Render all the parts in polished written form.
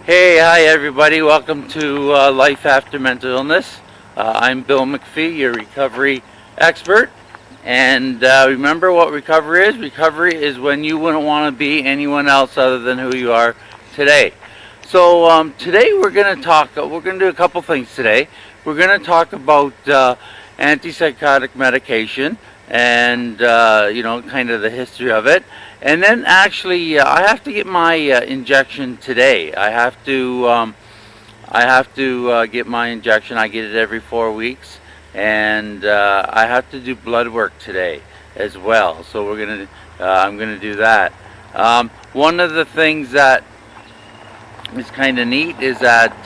Hey, hi everybody. Welcome to Life After Mental Illness. I'm Bill MacPhee, your recovery expert. And remember what recovery is? Recovery is when you wouldn't want to be anyone else other than who you are today. So today we're going to talk, we're going to do a couple things today. We're going to talk about antipsychotic medication and, kind of the history of it. And then actually, I have to get my injection today. I have to get my injection. I get it every 4 weeks, and I have to do blood work today as well. So I'm gonna do that. One of the things that is kind of neat is that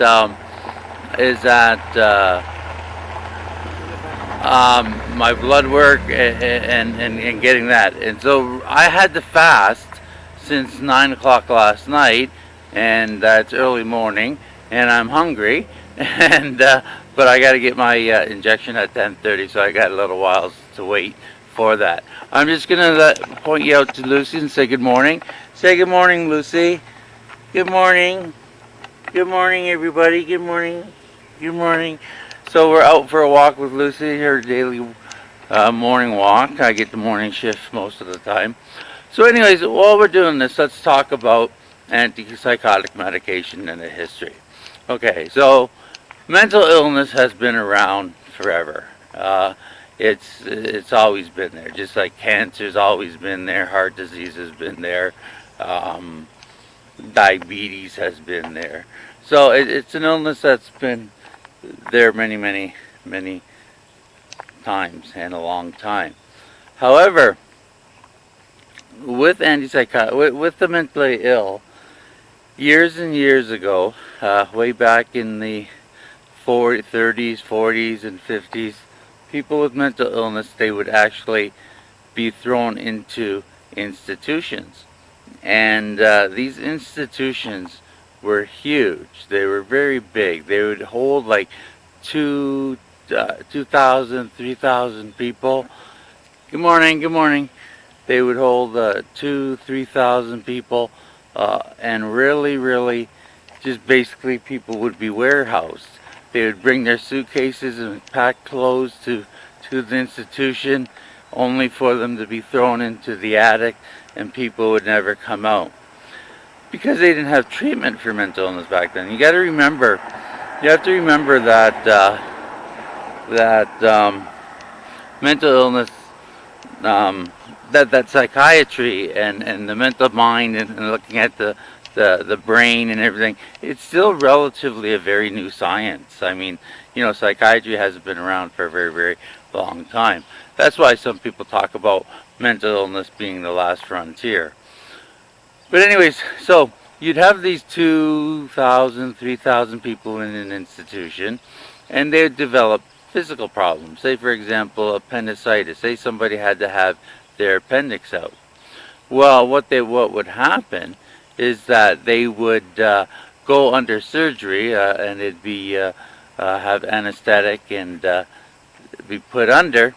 my blood work and getting that. And so I had to fast since 9 o'clock last night, and it's early morning, and I'm hungry, and but I got to get my injection at 10:30, so I got a little while to wait for that. I'm just gonna point you out to Lucy and say good morning. Say good morning, Lucy. Good morning. Good morning, everybody. Good morning. Good morning. So we're out for a walk with Lucy, her daily morning walk. I get the morning shift most of the time. So anyways, while we're doing this, let's talk about antipsychotic medication and the history. Okay, so mental illness has been around forever. It's always been there, just like cancer's always been there, heart disease has been there, um, diabetes has been there. So it's an illness that's been there many times and a long time. However, with with the mentally ill, years and years ago, way back in the 30s, 40s, and 50s, people with mental illness, they would actually be thrown into institutions. And these institutions were huge. They were very big. They would hold like 2,000, 3,000 people. Good morning, good morning. They would hold 3,000 people, and really, just basically people would be warehoused. They would bring their suitcases and pack clothes to the institution, only for them to be thrown into the attic, and people would never come out because they didn't have treatment for mental illness back then. You have to remember that mental illness, that psychiatry and the mental mind and looking at the brain and everything, it's still relatively a very new science. I mean, psychiatry hasn't been around for a very long time. That's why some people talk about mental illness being the last frontier. But anyways, so you'd have these 2,000, 3,000 people in an institution, and they would develop physical problems. Say, for example, appendicitis. Say somebody had to have their appendix out. Well, what would happen is that they would go under surgery, and it'd be have anesthetic and be put under.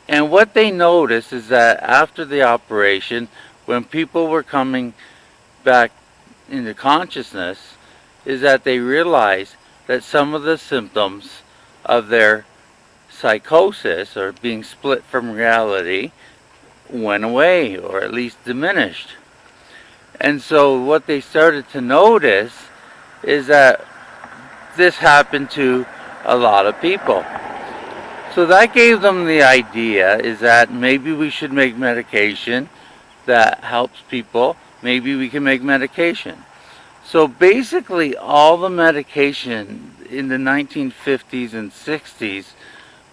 And what they noticed is that after the operation, when people were coming back into consciousness, is that they realized that some of the symptoms of their psychosis, or being split from reality, went away, or at least diminished. And so what they started to notice is that this happened to a lot of people. So that gave them the idea is that maybe we should make medication that helps people. Maybe we can make medication. So basically all the medication in the 1950s and 60s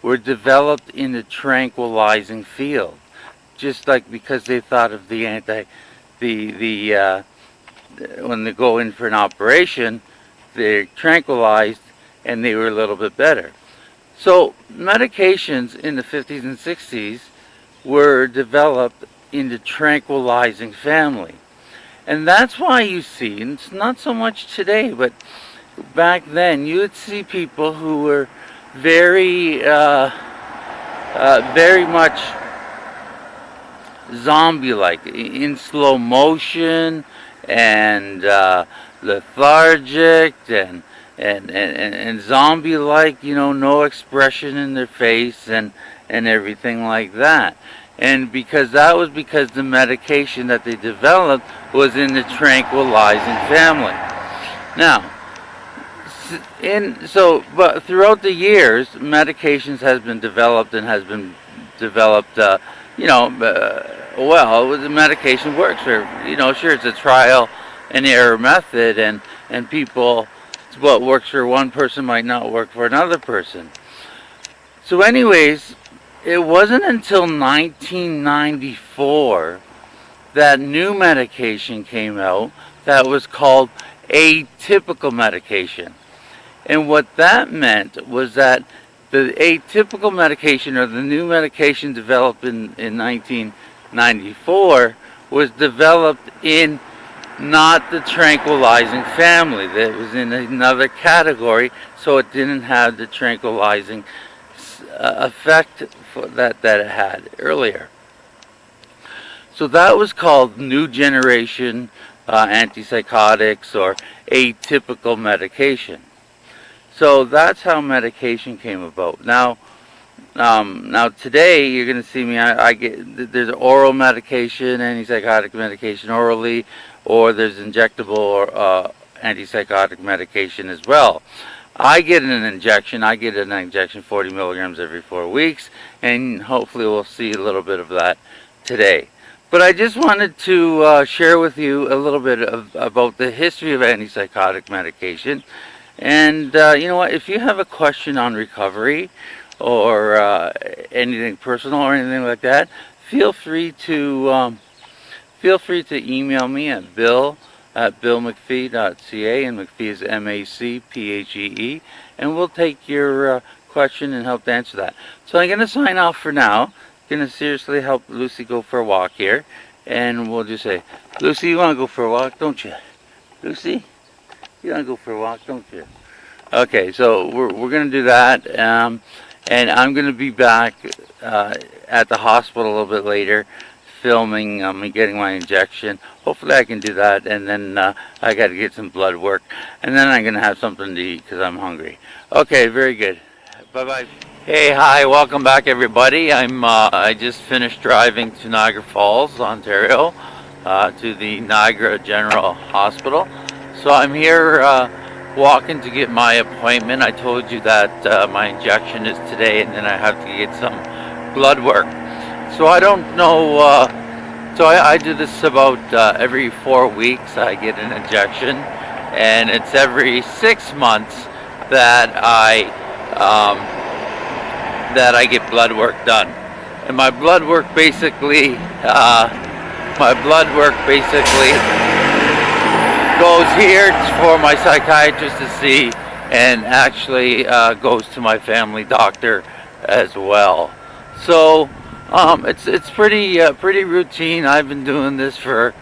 were developed in the tranquilizing field. Just like because they thought of when they go in for an operation, they're tranquilized and they were a little bit better. So medications in the 50s and 60s were developed in the tranquilizing family. And that's why you see, and it's not so much today, but back then you would see people who were very much zombie-like, in slow motion, and lethargic and zombie-like, no expression in their face and everything like that. And because the medication that they developed was in the tranquilizing family. Now, but throughout the years, medications has been developed and has been developed. Well, the medication works. Or sure, it's a trial and error method, and people, what works for one person might not work for another person. So, anyways, it wasn't until 1994 that new medication came out that was called atypical medication. And what that meant was that the atypical medication, or the new medication developed in 1994, was developed in not the tranquilizing family. That was in another category, so it didn't have the tranquilizing effect that it had earlier. So that was called new generation antipsychotics or atypical medication. So that's how medication came about. Now today you're going to see me. There's oral medication, antipsychotic medication orally, or there's injectable or antipsychotic medication as well. I get an injection. 40 milligrams every 4 weeks, and hopefully we'll see a little bit of that today. But I just wanted to share with you a little bit about the history of antipsychotic medication. And you know what? If you have a question on recovery or anything personal or anything like that, feel free to email me at bill@billmacphee.ca, and MacPhee is MacPhee, and we'll take your question and help to answer that. So I'm going to sign off for now. Going to seriously help Lucy go for a walk here, and we'll just say, Lucy, you want to go for a walk, don't you? Lucy, you want to go for a walk, don't you? Okay, so we're going to do that, and I'm going to be back at the hospital a little bit later, filming me getting my injection. Hopefully I can do that, and then I got to get some blood work, and then I'm going to have something to eat because I'm hungry. Okay, very good. Bye-bye. Hey, hi, welcome back everybody. I just finished driving to Niagara Falls, Ontario, to the Niagara General Hospital. So I'm here walking to get my appointment. I told you that my injection is today, and then I have to get some blood work. So I don't know, I do this about every 4 weeks. I get an injection, and it's every 6 months that I get blood work done. And my blood work basically goes here for my psychiatrist to see, and actually goes to my family doctor as well. So it's pretty routine. I've been doing this for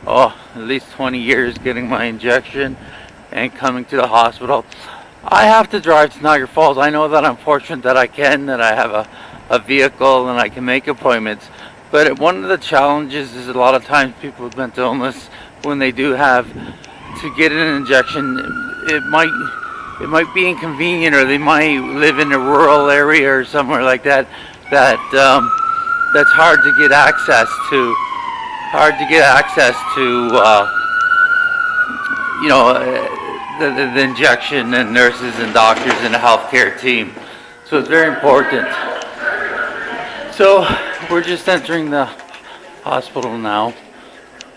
at least 20 years, getting my injection and coming to the hospital. I have to drive to Niagara Falls. I know that I'm fortunate that I have a vehicle and I can make appointments. But one of the challenges is a lot of times people with mental illness, when they do have to get an injection, it might be inconvenient, or they might live in a rural area or somewhere like that that's hard to get access to. The injection, and nurses and doctors and the healthcare team. So it's very important. So we're just entering the hospital now,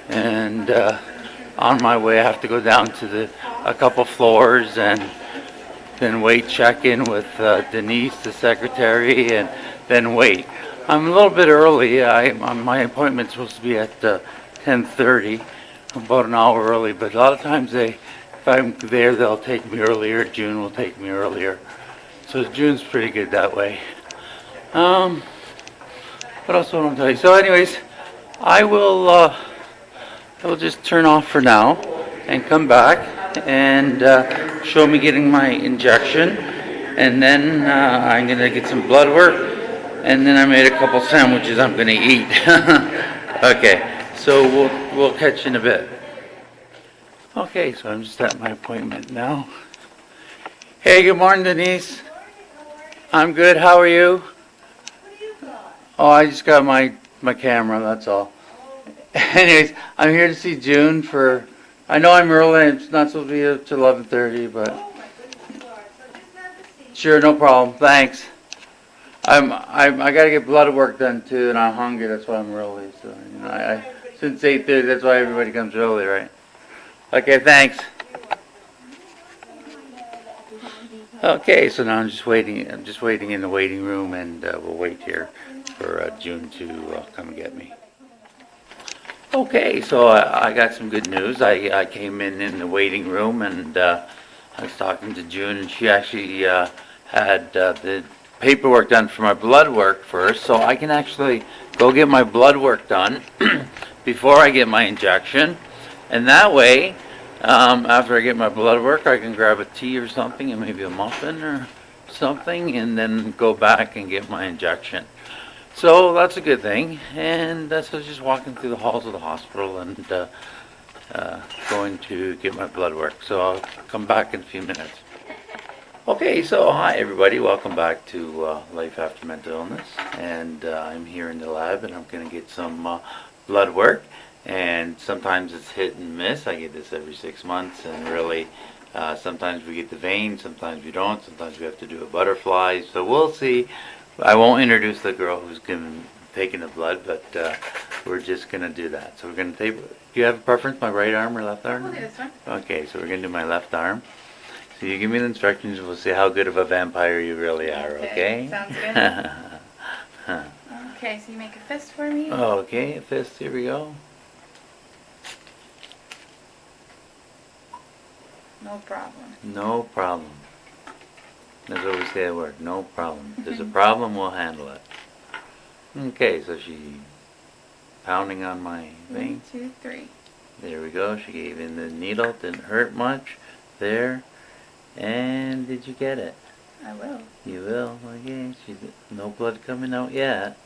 and on my way I have to go down to a couple floors and then check in with Denise, the secretary, and then wait. I'm a little bit early. My appointment's supposed to be at 10:30, about an hour early, but a lot of times if I'm there, they'll take me earlier. June will take me earlier. So June's pretty good that way. What else do I want to tell you? So anyways, I will just turn off for now and come back and show me getting my injection. And then I'm going to get some blood work. And then I made a couple sandwiches I'm going to eat. Okay, so we'll catch you in a bit. Okay, so I'm just at my appointment now. Hey, good morning, Denise. I'm good. How are you? Oh, I just got my camera. That's all. Anyways, I'm here to see June for. I know I'm early. It's not supposed to be up to 11:30, but sure, no problem. Thanks. I gotta get blood work done too, and I'm hungry. That's why I'm early. So since 8:30, that's why everybody comes early, right? Okay, thanks. Okay, so now I'm just waiting. I'm just waiting in the waiting room, and we'll wait here for June to come and get me. Okay, so I got some good news. I came in the waiting room, and I was talking to June, and she actually had the paperwork done for my blood work first, so I can actually go get my blood work done before I get my injection, and that way, after I get my blood work, I can grab a tea or something, and maybe a muffin or something, and then go back and get my injection. So that's a good thing, and so I was just walking through the halls of the hospital and going to get my blood work. So I'll come back in a few minutes. Okay, so hi everybody, welcome back to Life After Mental Illness, and I'm here in the lab and I'm going to get some blood work, and sometimes it's hit and miss. I get this every 6 months, and really sometimes we get the vein, sometimes we don't, sometimes we have to do a butterfly, so we'll see. I won't introduce the girl who's taking the blood, but we're just going to do that. So we're going to take, do you have a preference, my right arm or left arm? We'll do this one. Okay, so we're going to do my left arm. So you give me the instructions, we'll see how good of a vampire you really are, okay? Sounds good. Okay, so you make a fist for me. Okay, a fist, here we go. No problem. No problem. That's what we say at work, no problem. If there's a problem, we'll handle it. Okay, so she pounding on my vein. 1, 2, 3. There we go, she gave in the needle, didn't hurt much. There. And did you get it? I will. You will, okay. No blood coming out yet.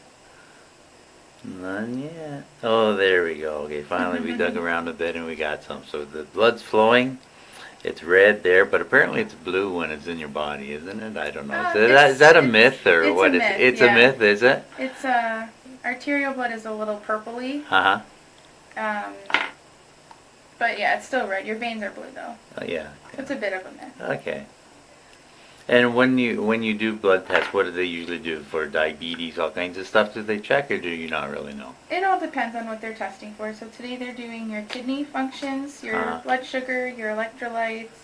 None yet. Oh, there we go. Okay, finally we dug around a bit and we got some. So the blood's flowing. It's red there, but apparently it's blue when it's in your body, isn't it? I don't know. Is that a myth or it's what? A myth, It's yeah. a myth, is it? It's arterial blood is a little purpley. But yeah, it's still red. Your veins are blue though. Oh yeah. Okay. It's a bit of a myth. Okay. And when you do blood tests, what do they usually do for diabetes, all kinds of stuff? Do they check, or do you not really know? It all depends on what they're testing for. So today they're doing your kidney functions, your blood sugar, your electrolytes.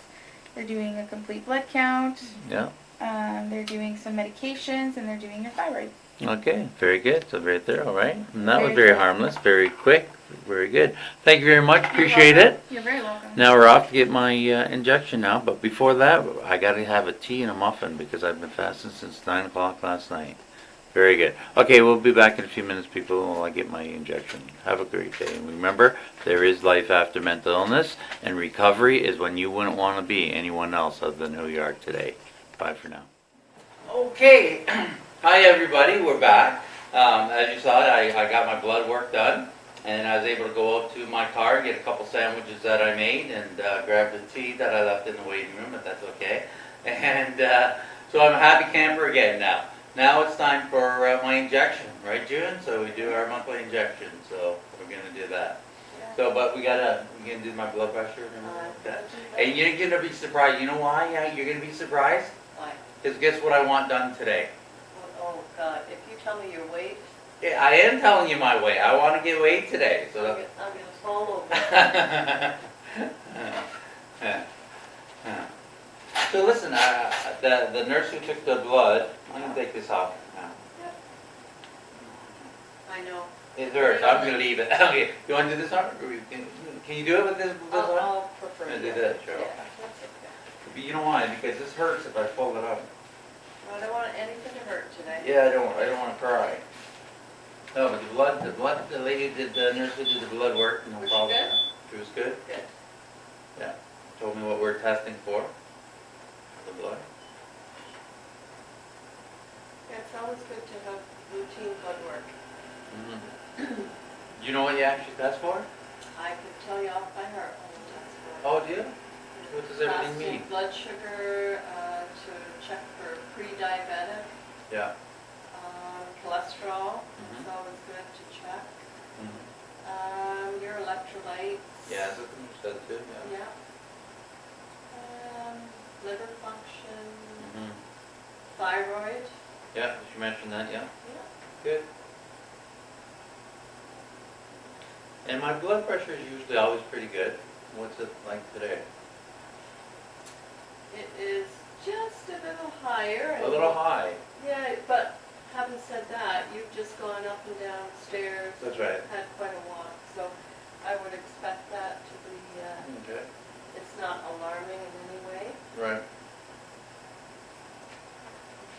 They're doing a complete blood count. Yeah. They're doing some medications, and they're doing your thyroid. Okay, very good. So very thorough, right? And that was Very very harmless, very quick, very good. Thank you very much. Appreciate it. You're very welcome. Now we're off to get my injection now, but before that, I got to have a tea and a muffin because I've been fasting since 9 o'clock last night. Very good. Okay, we'll be back in a few minutes, people, while I get my injection. Have a great day. And remember, there is life after mental illness, and recovery is when you wouldn't want to be anyone else other than who you are today. Bye for now. Okay. Hi, everybody. We're back. As you saw, I got my blood work done, and I was able to go out to my car and get a couple sandwiches that I made and grab the tea that I left in the waiting room, if that's okay. And so I'm a happy camper again now. Now it's time for my injection, right, June? So we do our monthly injection, so we're going to do that. Yeah. So, but we're going to do my blood pressure and everything like that. And you're going to be surprised. You know why you're going to be surprised? Why? Because guess what I want done today? Oh, God. If you tell me your weight... Yeah, I am telling you my weight. I want to get weighed today. So I'm going to fall over. So listen, the nurse who took the blood, I'm going to take this off now. I know. It hurts. I'm going to leave it. Okay, you want to do this arm? Can you do it with this arm? I'll prefer Do that, sure. Yeah, that's okay. But you know why? Because this hurts if I fold it up. I don't want anything to hurt today. Yeah, I don't want to cry. No, but the lady did, the nurse who did the blood work. No Was problem. she good? She was good? Good. Yeah. Told me what we're testing for. The blood. Yeah, it's always good to have routine blood work. Mm-hmm. You know what you actually test for? I could tell you off by heart what to test for. Oh, do you? What does everything Fasting mean? blood sugar, to check for pre-diabetic, Yeah. cholesterol, Mhm. it's always good to check. Mhm. Your electrolytes. Yeah, that's what you said too, yeah. Yeah. Liver function, Mhm. thyroid. Yeah, you mentioned that, yeah. Yeah. Good. And my blood pressure is usually always pretty good. What's it like today? It is just a little higher. A little high. Yeah, but having said that, you've just gone up and down stairs. That's right. Had quite a walk, so I would expect that to be, Okay. it's not alarming in any way. Right.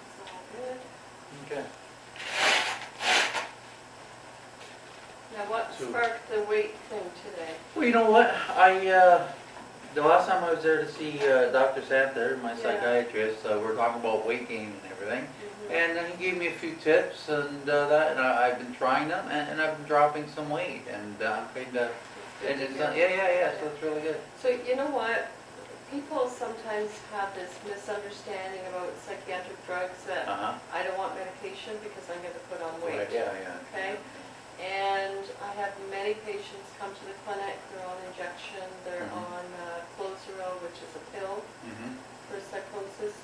It's all good. Okay. Now, what So- sparked the weight thing today? Well, you know what? The last time I was there to see Dr. Santher, my Yeah. psychiatrist, we were talking about weight gain and everything. Mhm. And then he gave me a few tips and I've been trying them and I've been dropping some weight and I'm kind of, Good and to it's, hear. yeah, so it's really good. So, you know what? People sometimes have this misunderstanding about psychiatric drugs that Uh-huh. I don't want medication because I'm going to put on weight. Right, yeah. Okay. And I have many patients come to the clinic, they're on injection, they're Mhm. on Clozaril, which is a pill Mm-hmm. for psychosis.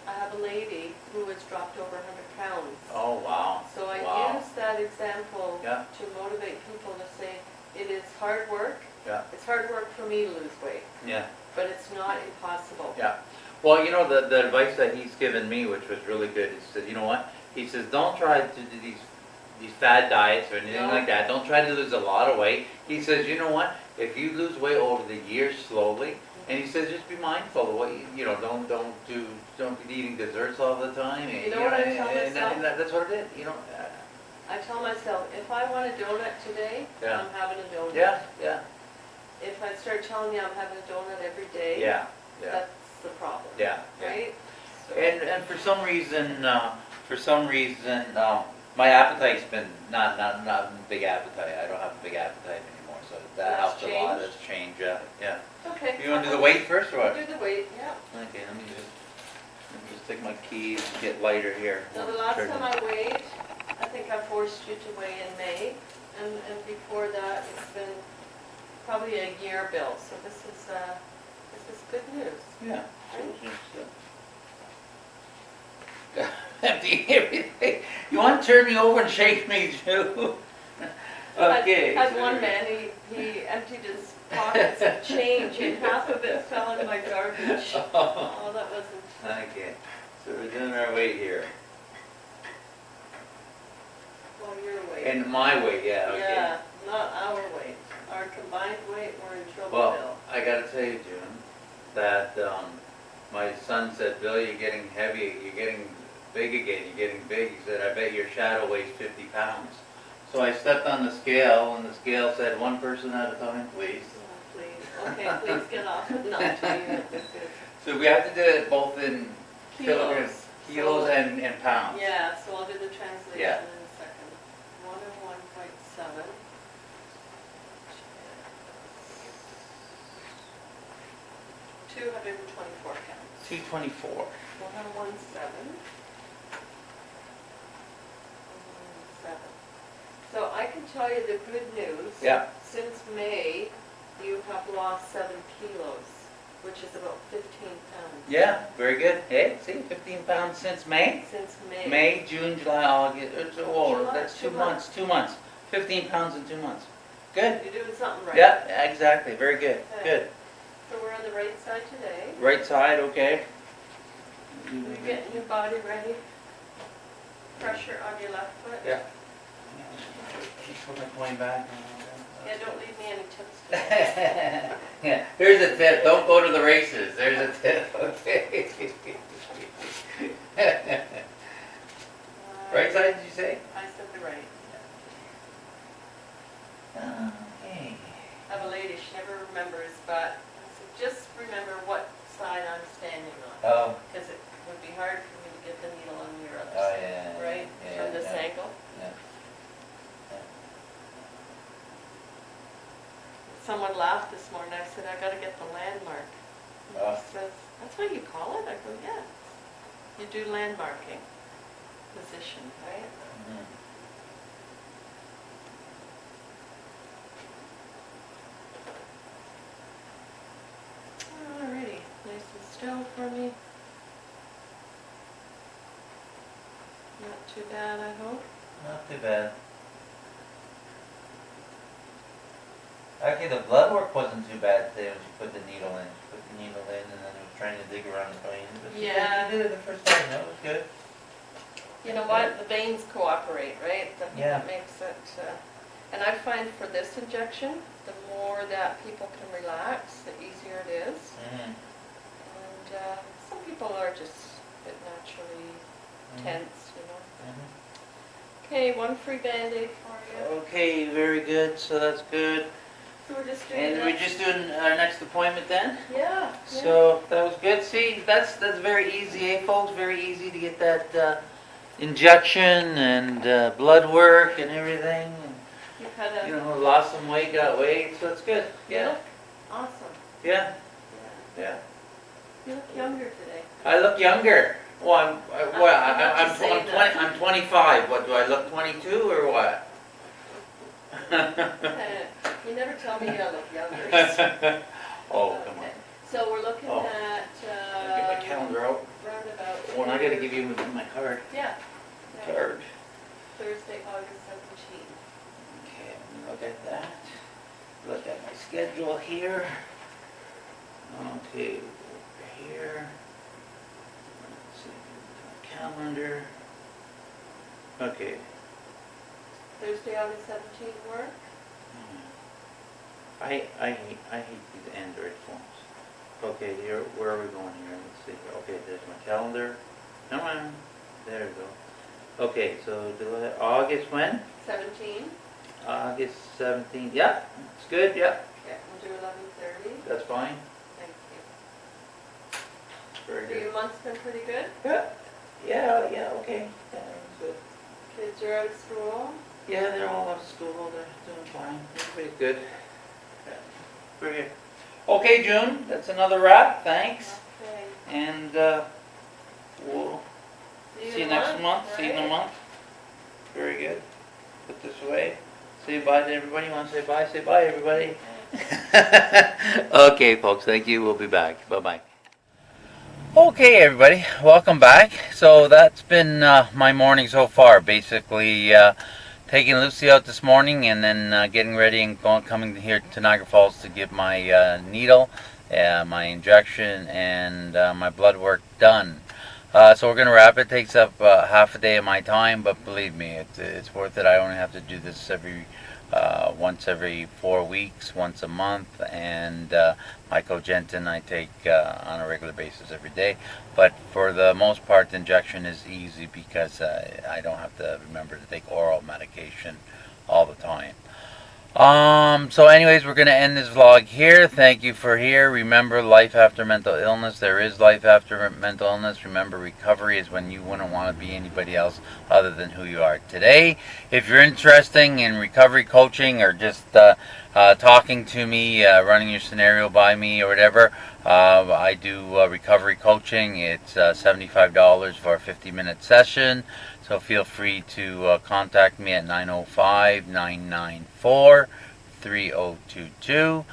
I have a lady who has dropped over 100 pounds. Oh, wow. So I Wow. use that example Yeah. to motivate people to say, it is hard work. Yeah. It's hard work for me to lose weight, Yeah. but it's not impossible. Yeah. Well, you know, the advice that he's given me, which was really good, he said, you know what? He says, don't try to do these fad diets or anything No. like that. Don't try to lose a lot of weight. He says, you know what? If you lose weight over the years slowly, and he says, just be mindful of what don't be eating desserts all the time. And, You know what I tell and myself? that's what it is. I tell myself, if I want a donut today, Yeah. I'm having a donut. Yeah. If I start telling you I'm having a donut every day, Yeah. that's the problem. Yeah. Right? So, And for some reason, my appetite's been not a big appetite. I don't have a big appetite anymore, so that That's helps a lot. changed? That's changed, yeah. okay. You want to do the weight first or what? Do the weight, yeah. Okay, let me just take my keys and get lighter here. Now, the last time I weighed, I think I forced you to weigh in May, and before that, it's been probably a year, Bill, so this is good news. Yeah. Empty everything. You want to turn me over and shake me too? Okay. Had one man, he emptied his pockets of change, and half of it fell in my garbage. Oh, that wasn't, Okay, so we're doing our weight here. well, your weight. And my weight, yeah, okay. Yeah, not our weight. Our combined weight, we're in trouble, Well, Bill. I gotta tell you, June, that my son said, Bill, you're getting heavy, you're getting big again, you're getting big. He said, I bet your shadow weighs 50 pounds. So I stepped on the scale, and the scale said, one person at a time, please. Oh, please, okay, please get off and not tell you what this is. So we have to do it both in kilograms, kilos So- and pounds. Yeah, so I'll do the translation Yeah. in a second. 101.7. 224 pounds. 224. 117. So I can tell you the good news. Yeah. Since May, you have lost 7 kilos, which is about 15 pounds. Yeah, very good. Hey, see, 15 pounds since May? Since May. May, June, July, August, July, that's 2 2 months, 2 months. 15 pounds in 2 months. Good. You're doing something right. Yeah, exactly, very good, Okay. good. So we're on the right side today. Right side, okay. You're getting your body ready. Pressure on your left foot. Yeah. Just put my coin back. Yeah, don't leave me any tips today. Yeah, here's a tip, don't go to the races, there's a tip, okay. Right side, did you say? I said the right. Okay. I have a lady, she never remembers, but I said, just remember what side I'm standing on. Oh, Because it would be hard for me to get the needle on your other oh, side. yeah. Right? Yeah, From this yeah. angle. Yeah. Someone laughed this morning. I said, I gotta get landmark. And Oh. he says, that's what you call it? I go, yeah. You do landmarking, position, right? Mhm. Alrighty, nice and still for me. Not too bad, I hope. Not too bad. Actually, the blood work wasn't too bad today when she put the needle in. She put the needle in and then it was trying to dig around the veins. But Yeah. she did it the first time. That was good. You know what, the veins cooperate, right? Yeah. That makes it, and I find for this injection, the more that people can relax, the easier it is. Mm-hmm. And some people are just a bit naturally tense, you know. Mm-hmm. Okay, one free Band-Aid for you. Okay, very good. So that's good. So we're just doing And we're just doing our next appointment then? Yeah. So that was good. See, that's very easy, eh, folks? Very easy to get that injection and blood work and everything. You've had You a, know, lost some weight, got weight, so it's good. you Yeah, look awesome. yeah, Yeah. yeah. You look younger today. I look younger. Well, I'm I'm saying that. 20, I'm 25. What do I look 22 or what? You never tell me you look younger. Oh, come on. Okay. So we're looking Oh. at, Get my calendar out. roundabout. Well, I gotta give you my card. Yeah. Yeah. Card. Thursday, August 17th. Okay, let me look at that. Look at my schedule here. Okay, over here. Let's see, calendar. Okay. Thursday, August 17th work? I hate these Android phones. Okay, here, where are we going here? Let's see. Okay, there's my calendar. Come on. There we go. Okay, so August when? 17? August 17th. Yeah, it's good. Yeah, Yeah, we'll do 11:30. that's fine. Thank you. Very So good. your month's been pretty good? Yeah, okay. Yeah, that's good. Kids are out of school? Yeah, they're all out of school. They're doing fine. Everybody's good. Yeah, very good. Okay, June, that's another wrap. Thanks. Okay. And we'll see you in a next month. See you in a right? month. Very good. Put this away. Say bye to everybody. You want to say bye? Say bye, everybody. Okay, folks. Thank you. We'll be back. Bye-bye. Okay, everybody. Welcome back. So that's been my morning so far. Basically, taking Lucy out this morning and then getting ready and coming here to Niagara Falls to get my needle, my injection, and my blood work done. So we're going to wrap it. It takes up half a day of my time, but believe me, it's worth it. I only have to do this once every 4 weeks, once a month, and my Cogentin I take on a regular basis every day. But for the most part, the injection is easy because I don't have to remember to take oral medication all the time. So anyways, we're going to end this vlog here. Thank you for here. Remember, life after mental illness. There is life after mental illness. Remember, recovery is when you wouldn't want to be anybody else other than who you are today. If you're interested in recovery coaching or just talking to me, running your scenario by me or whatever, I do recovery coaching. It's $75 for a 50-minute session. So feel free to contact me at 905-994-3022.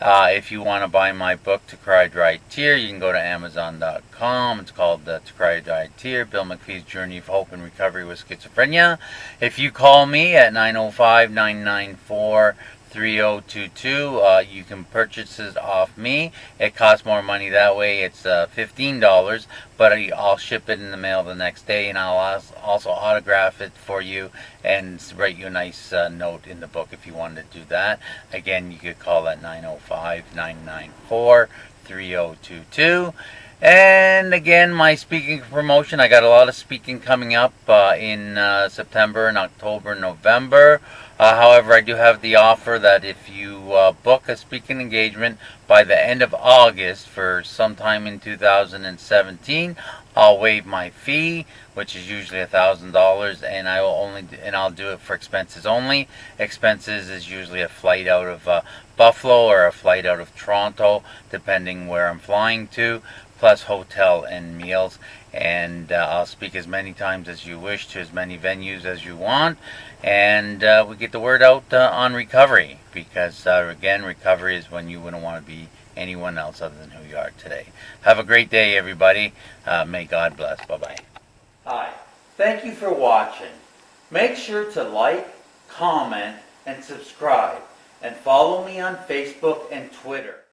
If you want to buy my book, To Cry a Dry Tear, you can go to Amazon.com. It's called To Cry a Dry Tear, Bill MacPhee's Journey of Hope and Recovery with Schizophrenia. If you call me at 905-994-3022, you can purchase it off me. It costs more money that way. It's $15, but I'll ship it in the mail the next day, and I'll also autograph it for you and write you a nice note in the book if you wanted to do that. Again, you could call at 905-994-3022. And again, my speaking promotion, I got a lot of speaking coming up in September and October and November. However, I do have the offer that if you book a speaking engagement by the end of August for sometime in 2017, I'll waive my fee, which is usually $1,000, and I'll do it for expenses only. Expenses is usually a flight out of Buffalo or a flight out of Toronto, depending where I'm flying to, plus hotel and meals. And I'll speak as many times as you wish to as many venues as you want. And we get the word out on recovery, because again, recovery is when you wouldn't want to be anyone else other than who you are today. Have a great day, everybody. May God bless. Bye-bye. Hi. Thank you for watching. Make sure to like, comment, and subscribe. And follow me on Facebook and Twitter.